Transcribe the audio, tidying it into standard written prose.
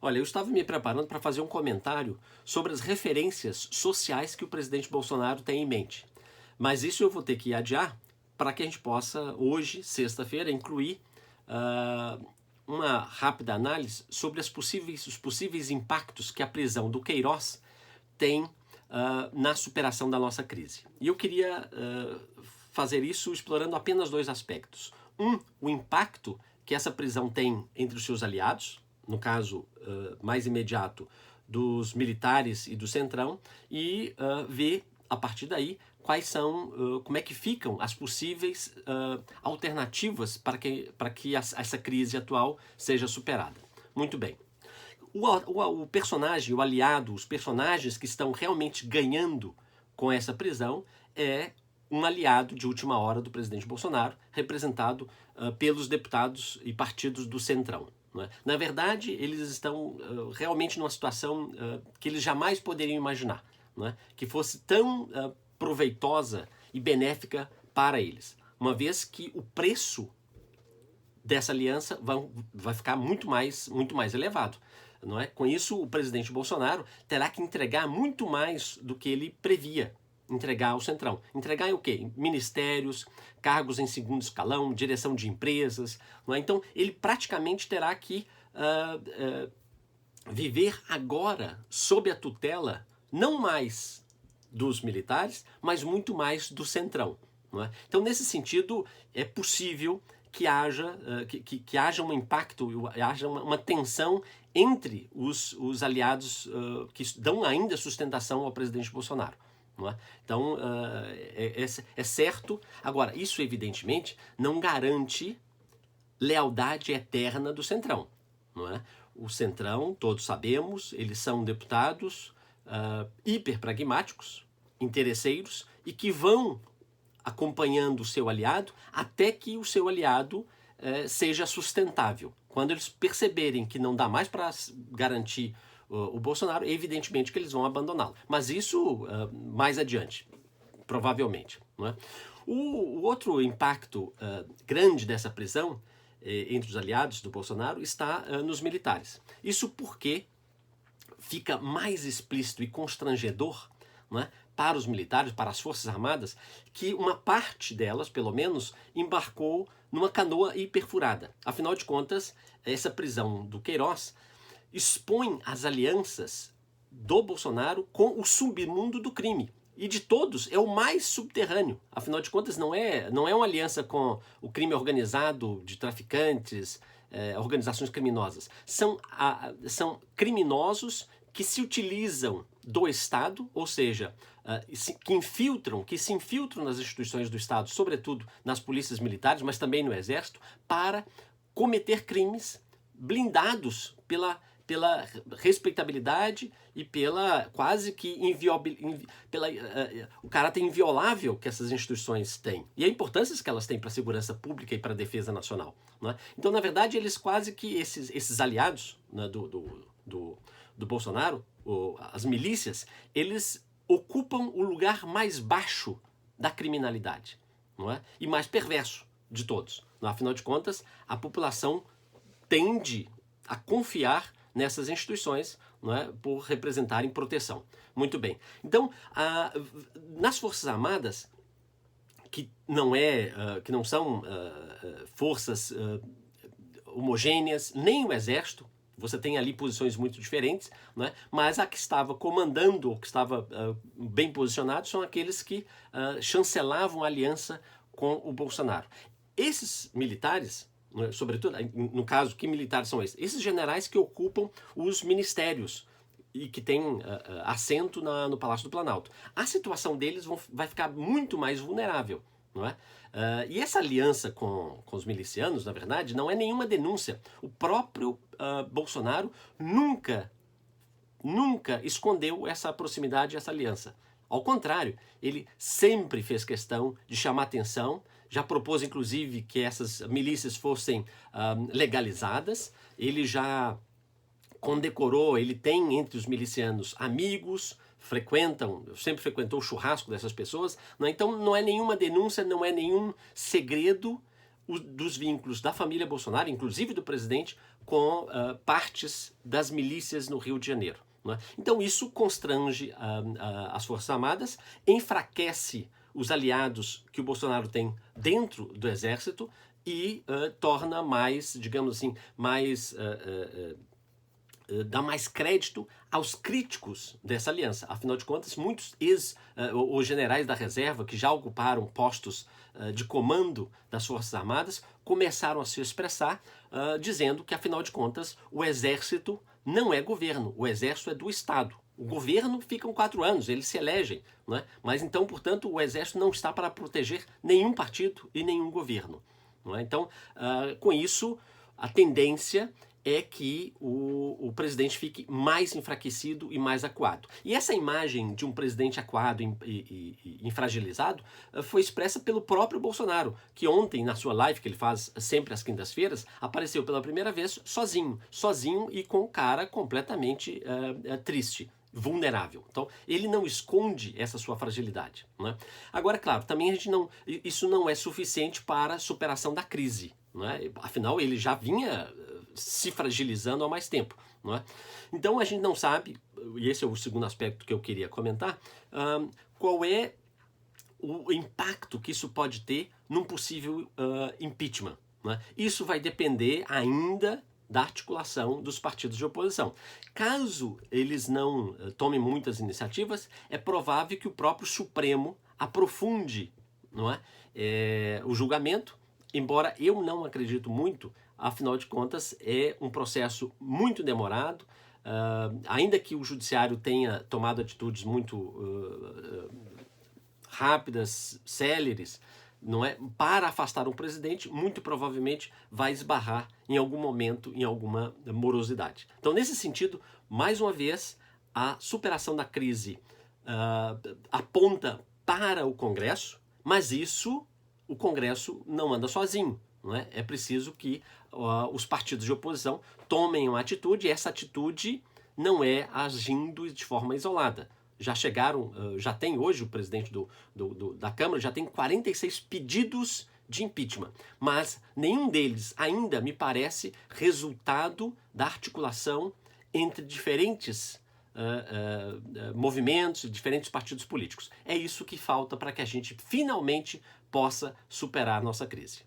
Olha, eu estava me preparando para fazer um comentário sobre as referências sociais que o presidente Bolsonaro tem em mente. Mas isso eu vou ter que adiar para que a gente possa, hoje, sexta-feira, incluir ah, uma rápida análise sobre os possíveis impactos que a prisão do Queiroz tem na superação da nossa crise. E eu queria fazer isso explorando apenas dois aspectos. O impacto que essa prisão tem entre os seus aliados, no caso mais imediato dos militares e do Centrão, e ver a partir daí quais são, como é que ficam as possíveis alternativas para que essa crise atual seja superada. Muito bem. O personagem, o aliado, os personagens que estão realmente ganhando com essa prisão é um aliado de última hora do presidente Bolsonaro, representado pelos deputados e partidos do Centrão. Né? Na verdade, eles estão realmente numa situação que eles jamais poderiam imaginar, né? Que fosse tão proveitosa e benéfica para eles, uma vez que o preço dessa aliança vai ficar muito mais elevado. Não é? Com isso, o presidente Bolsonaro terá que entregar muito mais do que ele previa entregar ao Centrão. Entregar o quê? Ministérios, cargos em segundo escalão, direção de empresas. Não é? Então, ele praticamente terá que viver agora sob a tutela, não mais dos militares, mas muito mais do Centrão. Não é? Então, nesse sentido, é possível que haja um impacto, haja uma tensão entre os aliados que dão ainda sustentação ao presidente Bolsonaro. Não é? Então, é certo. Agora, isso evidentemente não garante lealdade eterna do Centrão. Não é? O Centrão, todos sabemos, eles são deputados hiper pragmáticos, interesseiros e que vão acompanhando o seu aliado até que o seu aliado seja sustentável. Quando eles perceberem que não dá mais para garantir o Bolsonaro, evidentemente que eles vão abandoná-lo. Mas isso mais adiante, provavelmente. Não é? O outro impacto grande dessa prisão entre os aliados do Bolsonaro está nos militares. Isso porque fica mais explícito e constrangedor, não é, para os militares, para as Forças Armadas, que uma parte delas, pelo menos, embarcou numa canoa hiperfurada. Afinal de contas, essa prisão do Queiroz expõe as alianças do Bolsonaro com o submundo do crime. E de todos, é o mais subterrâneo. Afinal de contas, não é uma aliança com o crime organizado de traficantes, organizações criminosas. São criminosos que se utilizam do Estado, ou seja, que se infiltram nas instituições do Estado, sobretudo nas polícias militares, mas também no Exército, para cometer crimes blindados pela respeitabilidade e pela quase que o caráter inviolável que essas instituições têm e a importância que elas têm para a segurança pública e para a defesa nacional. Não é? Então, na verdade, eles quase que esses aliados, né, do Bolsonaro, as milícias, eles ocupam o lugar mais baixo da criminalidade, não é? E mais perverso de todos. Afinal de contas, a população tende a confiar nessas instituições, não é, por representarem proteção. Muito bem. Então, nas Forças Armadas, que não são forças homogêneas, nem o Exército, você tem ali posições muito diferentes, né? Mas a que estava comandando, ou que estava bem posicionado, são aqueles que chancelavam a aliança com o Bolsonaro. Esses militares, sobretudo, no caso, que militares são esses? Esses generais que ocupam os ministérios e que têm assento no Palácio do Planalto. A situação deles vai ficar muito mais vulnerável. Não é? E essa aliança com os milicianos, na verdade, não é nenhuma denúncia. O próprio Bolsonaro nunca escondeu essa proximidade, essa aliança. Ao contrário, ele sempre fez questão de chamar atenção, já propôs inclusive que essas milícias fossem legalizadas, ele já condecorou, ele tem entre os milicianos amigos, sempre frequentou o churrasco dessas pessoas, né? Então não é nenhuma denúncia, não é nenhum segredo dos vínculos da família Bolsonaro, inclusive do presidente, com partes das milícias no Rio de Janeiro. Né? Então isso constrange as Forças Armadas, enfraquece os aliados que o Bolsonaro tem dentro do Exército e torna mais, digamos assim, dá mais crédito aos críticos dessa aliança. Afinal de contas, muitos os generais da reserva que já ocuparam postos de comando das Forças Armadas começaram a se expressar dizendo que, afinal de contas, o Exército não é governo, o Exército é do Estado. O governo fica 4 anos, eles se elegem, né? Mas então, portanto, o Exército não está para proteger nenhum partido e nenhum governo. Não é? Então, com isso, a tendência é que o presidente fique mais enfraquecido e mais acuado. E essa imagem de um presidente acuado e infragilizado foi expressa pelo próprio Bolsonaro, que ontem, na sua live, que ele faz sempre às quintas-feiras, apareceu pela primeira vez sozinho e com cara completamente triste, vulnerável. Então, ele não esconde essa sua fragilidade. Né? Agora, claro, também isso não é suficiente para a superação da crise. Né? Afinal, ele já vinha se fragilizando há mais tempo. Não é? Então a gente não sabe, e esse é o segundo aspecto que eu queria comentar, qual é o impacto que isso pode ter num possível impeachment. Não é? Isso vai depender ainda da articulação dos partidos de oposição. Caso eles não tomem muitas iniciativas, é provável que o próprio Supremo aprofunde, não é? O julgamento, embora eu não acredito muito. Afinal de contas, é um processo muito demorado, ainda que o judiciário tenha tomado atitudes muito rápidas, céleres, não é? Para afastar um presidente, muito provavelmente vai esbarrar em algum momento em alguma morosidade. Então, nesse sentido, mais uma vez, a superação da crise aponta para o Congresso, mas o Congresso não anda sozinho. Não é? É preciso que os partidos de oposição tomem uma atitude, e essa atitude não é agindo de forma isolada. Já tem hoje o presidente da Câmara, já tem 46 pedidos de impeachment, mas nenhum deles ainda me parece resultado da articulação entre diferentes movimentos, diferentes partidos políticos. É isso que falta para que a gente finalmente possa superar nossa crise.